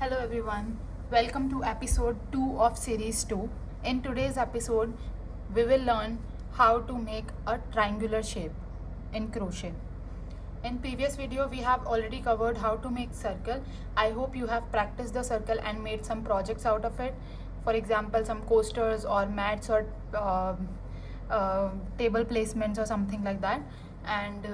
Hello everyone, welcome to episode 2 of series 2. In today's episode, we will learn how to make a triangular shape in crochet. In previous video, we have already covered how to make circle. I hope you have practiced the circle and made some projects out of it. For example, some coasters or mats or table placements or something like that. And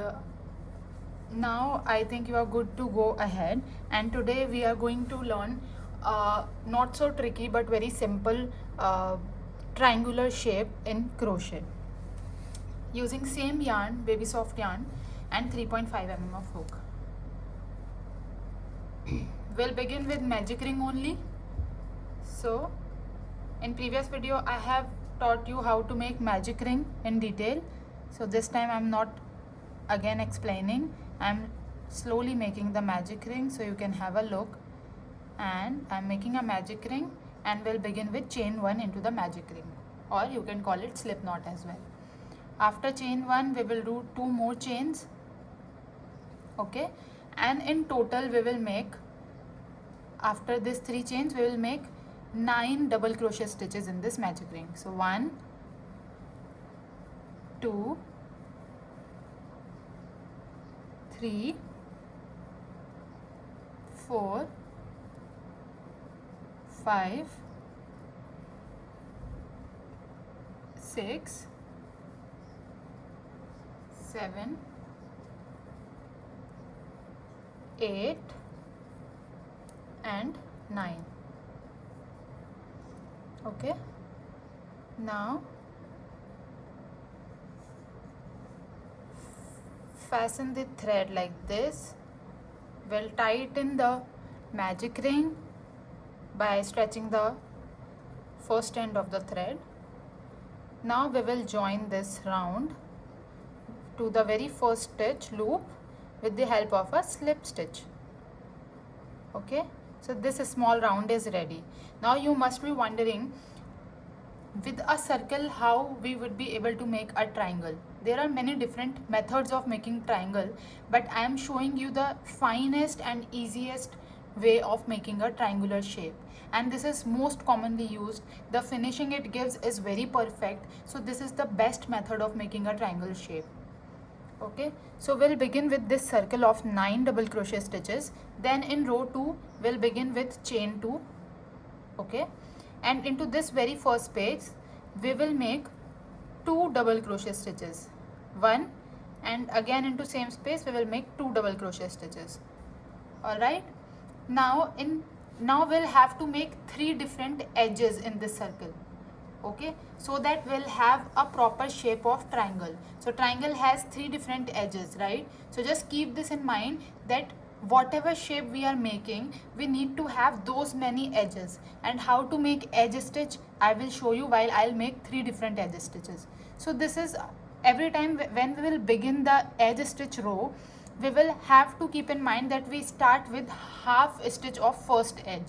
now I think you are good to go ahead, and today we are going to learn not so tricky but very simple triangular shape in crochet using same yarn, baby soft yarn, and 3.5 mm of hook. We'll begin with magic ring only. So in previous video I have taught you how to make magic ring in detail, so this time I'm not again explaining. I'm slowly making the magic ring so you can have a look. And I'm making a magic ring, and we'll begin with chain 1 into the magic ring, or you can call it slip knot as well. After chain 1 we will do 2 more chains, okay, and in total we will make, after this 3 chains we will make 9 double crochet stitches in this magic ring. So 1 2 3 4 5 6 7 8 and 9. Okay, now fasten the thread like this. We'll tighten the magic ring by stretching the first end of the thread. Now we will join this round to the very first stitch loop with the help of a slip stitch. Okay, so this small round is ready. Now you must be wondering, with a circle how we would be able to make a triangle. There are many different methods of making triangle, but I am showing you the finest and easiest way of making a triangular shape, and this is most commonly used. The finishing it gives is very perfect, so this is the best method of making a triangle shape. Okay, so we'll begin with this circle of 9 double crochet stitches. Then in row 2 we'll begin with chain 2. Okay, and into this very first page we will make 2 double crochet stitches, 1, and again into same space we will make 2 double crochet stitches. All right, now we'll have to make 3 different edges in this circle. Okay, so that we'll have a proper shape of triangle. So triangle has 3 different edges, right? So just keep this in mind, that whatever shape we are making, we need to have those many edges. And how to make edge stitch I will show you while I'll make 3 different edge stitches. So this is, every time when we will begin the edge stitch row, we will have to keep in mind that we start with half stitch of first edge.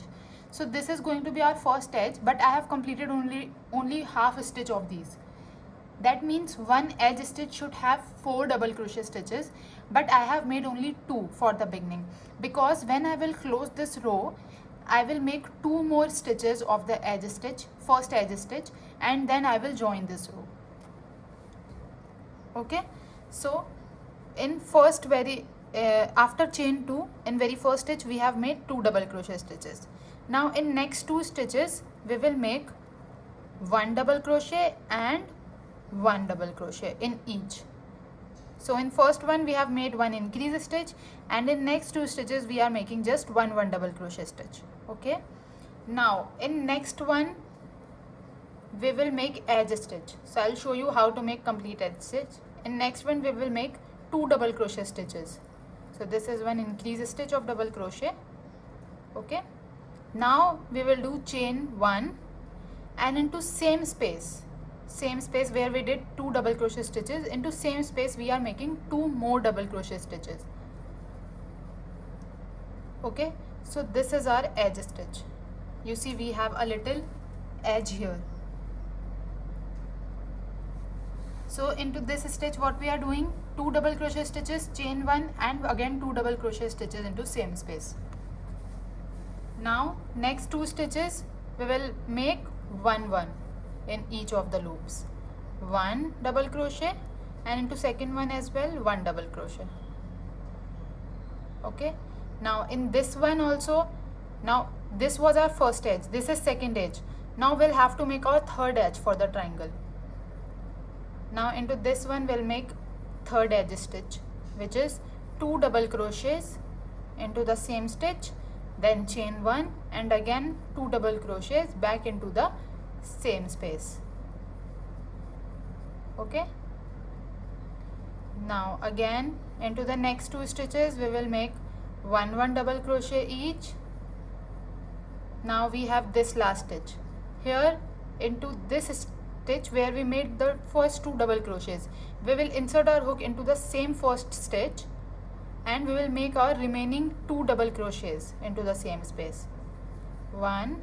So this is going to be our first edge, but I have completed only half stitch of these. That means one edge stitch should have 4 double crochet stitches, but I have made only 2 for the beginning, because when I will close this row I will make 2 more stitches of the edge stitch, first edge stitch, and then I will join this row. Okay, so in first after chain 2, in very first stitch we have made 2 double crochet stitches. Now in next 2 stitches we will make 1 double crochet and 1 double crochet in each. So in first one we have made 1 increase stitch, and in next 2 stitches we are making just 1 double crochet stitch. Okay, now in next one we will make edge stitch. So I'll show you how to make complete edge stitch. In next one we will make 2 double crochet stitches. So this is 1 increase stitch of double crochet. Okay, now we will do chain 1, and into same space where we did 2 double crochet stitches, into same space we are making 2 more double crochet stitches. Okay, so this is our edge stitch. You see we have a little edge here. So into this stitch what we are doing, 2 double crochet stitches, chain 1, and again 2 double crochet stitches into same space. Now next 2 stitches we will make 1 in each of the loops. 1 double crochet, and into second one as well 1 double crochet. Okay, now in this one also, now this was our first edge, this is second edge. Now we'll have to make our third edge for the triangle. Now into this one we'll make third edge stitch, which is 2 double crochets into the same stitch, then chain 1 and again 2 double crochets back into the same space. Okay, now again into the next 2 stitches we will make 1 double crochet each. Now we have this last stitch here. Into this stitch where we made the first 2 double crochets, we will insert our hook into the same first stitch and we will make our remaining 2 double crochets into the same space, 1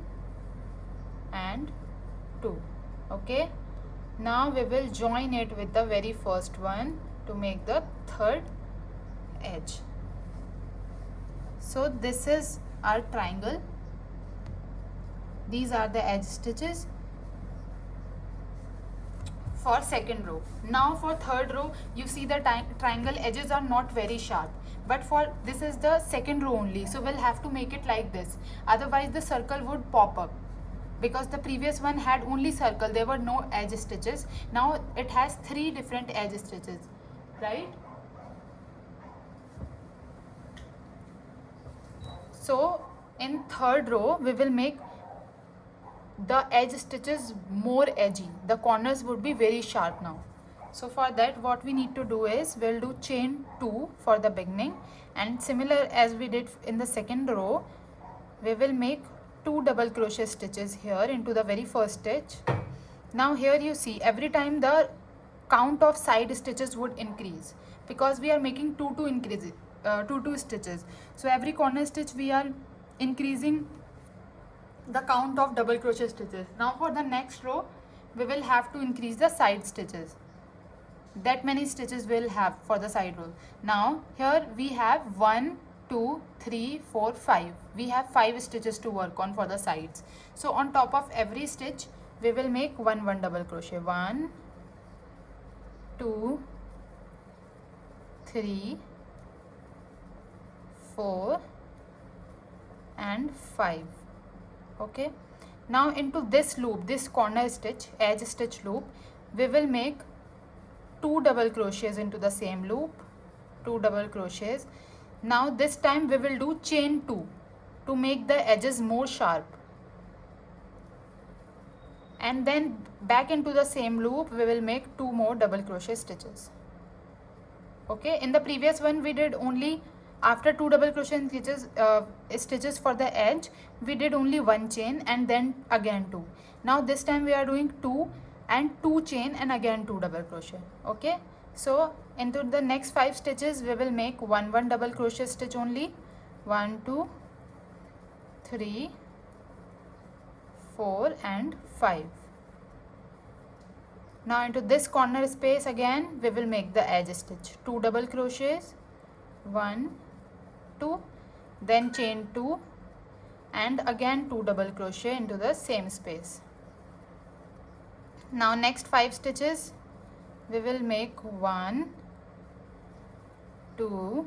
and 2. Okay, now we will join it with the very first one to make the third edge. So this is our triangle. These are the edge stitches for second row. Now for third row, you see the triangle edges are not very sharp, but for this is the second row only, so we'll have to make it like this, otherwise the circle would pop up, because the previous one had only circle, there were no edge stitches. Now it has 3 different edge stitches, right? So in third row we will make the edge stitches more edgy, the corners would be very sharp now. So for that what we need to do is we'll do chain 2 for the beginning, and similar as we did in the second row, we will make 2 double crochet stitches here into the very first stitch. Now here you see every time the count of side stitches would increase, because we are making 2 stitches, so every corner stitch we are increasing the count of double crochet stitches. Now for the next row we will have to increase the side stitches, that many stitches we'll have for the side row. Now here we have 1 2 3 4 5, we have 5 stitches to work on for the sides. So on top of every stitch we will make 1 double crochet, 1 2 3 4 and 5. Okay, now into this loop, this corner stitch, edge stitch loop, we will make 2 double crochets into the same loop, 2 double crochets. Now this time we will do chain 2 to make the edges more sharp, and then back into the same loop we will make 2 more double crochet stitches. Okay, in the previous one we did only, after 2 double crochet stitches for the edge, we did only 1 chain and then again 2. Now this time we are doing 2 and 2 chain and again 2 double crochet. Okay, so into the next 5 stitches we will make 1 double crochet stitch only, 1 2 3 4 and 5. Now into this corner space again we will make the edge stitch, 2 double crochets, 1 2, then chain 2 and again 2 double crochet into the same space. Now next 5 stitches we will make 1 2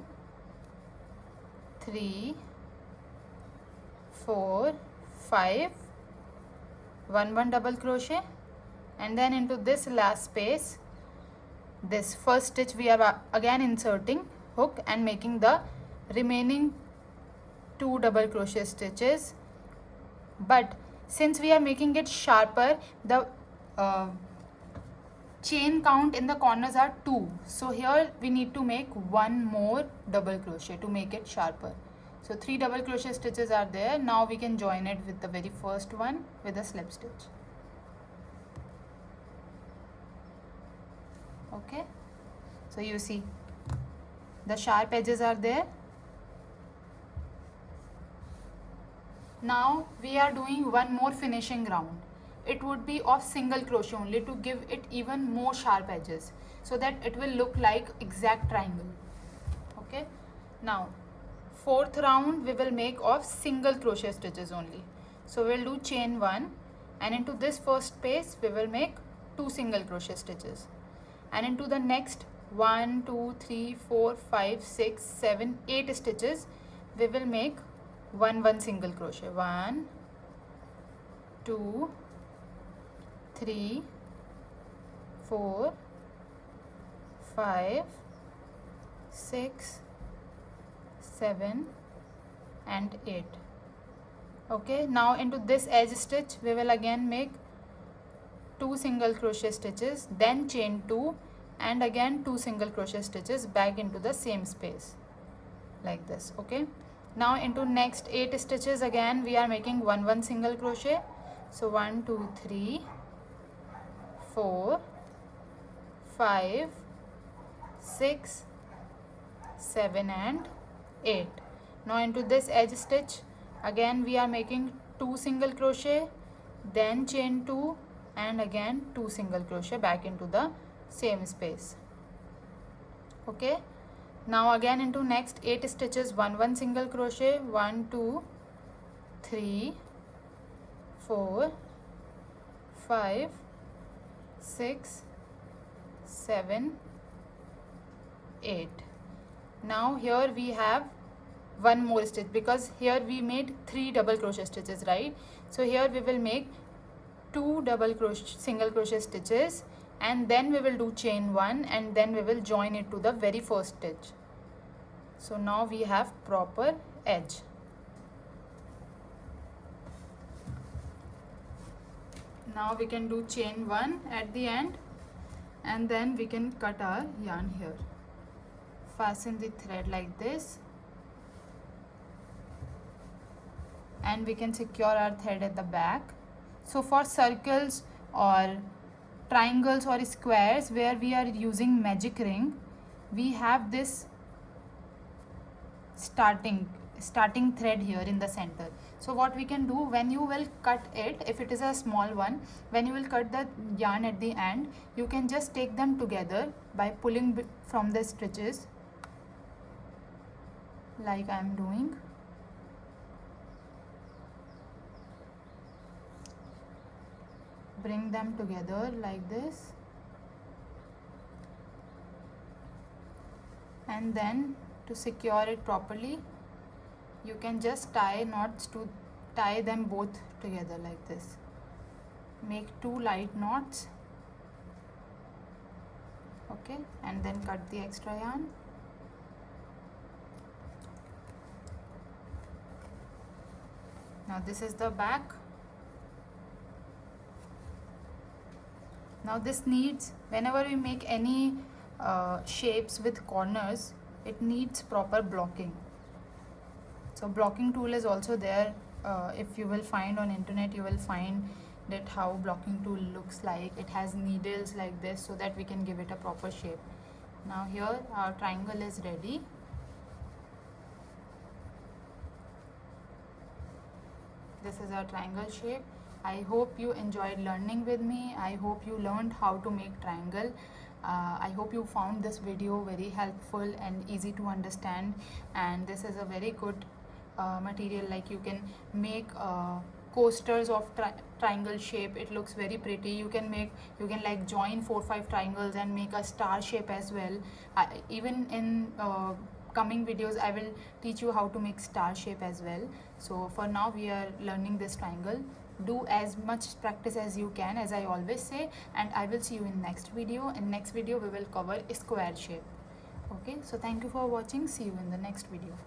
3 4 5, 1 double crochet, and then into this last space, this first stitch we are again inserting hook and making the remaining 2 double crochet stitches. But since we are making it sharper, the chain count in the corners are 2, so here we need to make 1 more double crochet to make it sharper. So 3 double crochet stitches are there. Now we can join it with the very first one with a slip stitch. Okay, so you see the sharp edges are there. Now we are doing one more finishing round. It would be of single crochet only to give it even more sharp edges, so that it will look like exact triangle. Okay, now fourth round we will make of single crochet stitches only. So we'll do chain 1, and into this first space we will make 2 single crochet stitches, and into the next 1 2 3 4 5 6 7 8 stitches we will make 1 single crochet. 1 2 3 4 5 6 7 and 8. Okay, now into this edge stitch we will again make 2 single crochet stitches, then chain 2, and again 2 single crochet stitches back into the same space like this. Okay, now into next 8 stitches again we are making 1 single crochet. So 1 2 3 4 5 6 7 and 8. Now into this edge stitch again we are making 2 single crochet, then chain 2, and again 2 single crochet back into the same space. Okay, now again into next 8 stitches 1 single crochet. 1 2 3 4 5 6 7 8. Now here we have one more stitch, because here we made 3 double crochet stitches, right? So here we will make 2 single crochet stitches, and then we will do chain 1, and then we will join it to the very first stitch. So now we have proper edge. Now we can do chain 1 at the end, and then we can cut our yarn here. Fasten the thread like this, and we can secure our thread at the back. So for circles or triangles or squares where we are using magic ring, we have this starting thread here in the center. So what we can do, when you will cut it, if it is a small one, when you will cut the yarn at the end, you can just take them together by pulling from the stitches like I am doing. Bring them together like this, and then to secure it properly you can just tie knots to tie them both together like this. Make 2 light knots. Okay, and then cut the extra yarn. Now this is the back. Now this needs, whenever we make any shapes with corners, it needs proper blocking. So blocking tool is also there. If you will find on internet, you will find that how blocking tool looks like. It has needles like this so that we can give it a proper shape. Now here our triangle is ready. This is our triangle shape. I hope you enjoyed learning with me. I hope you learned how to make triangle. I hope you found this video very helpful and easy to understand, and this is a very good material. Like you can make coasters of triangle shape. It looks very pretty. You can like join 4-5 triangles and make a star shape as well. Even in coming videos I will teach you how to make star shape as well. So for now we are learning this triangle. Do as much practice as you can, as I always say, and I will see you in next video. In next video we will cover a square shape. Okay, so thank you for watching. See you in the next video.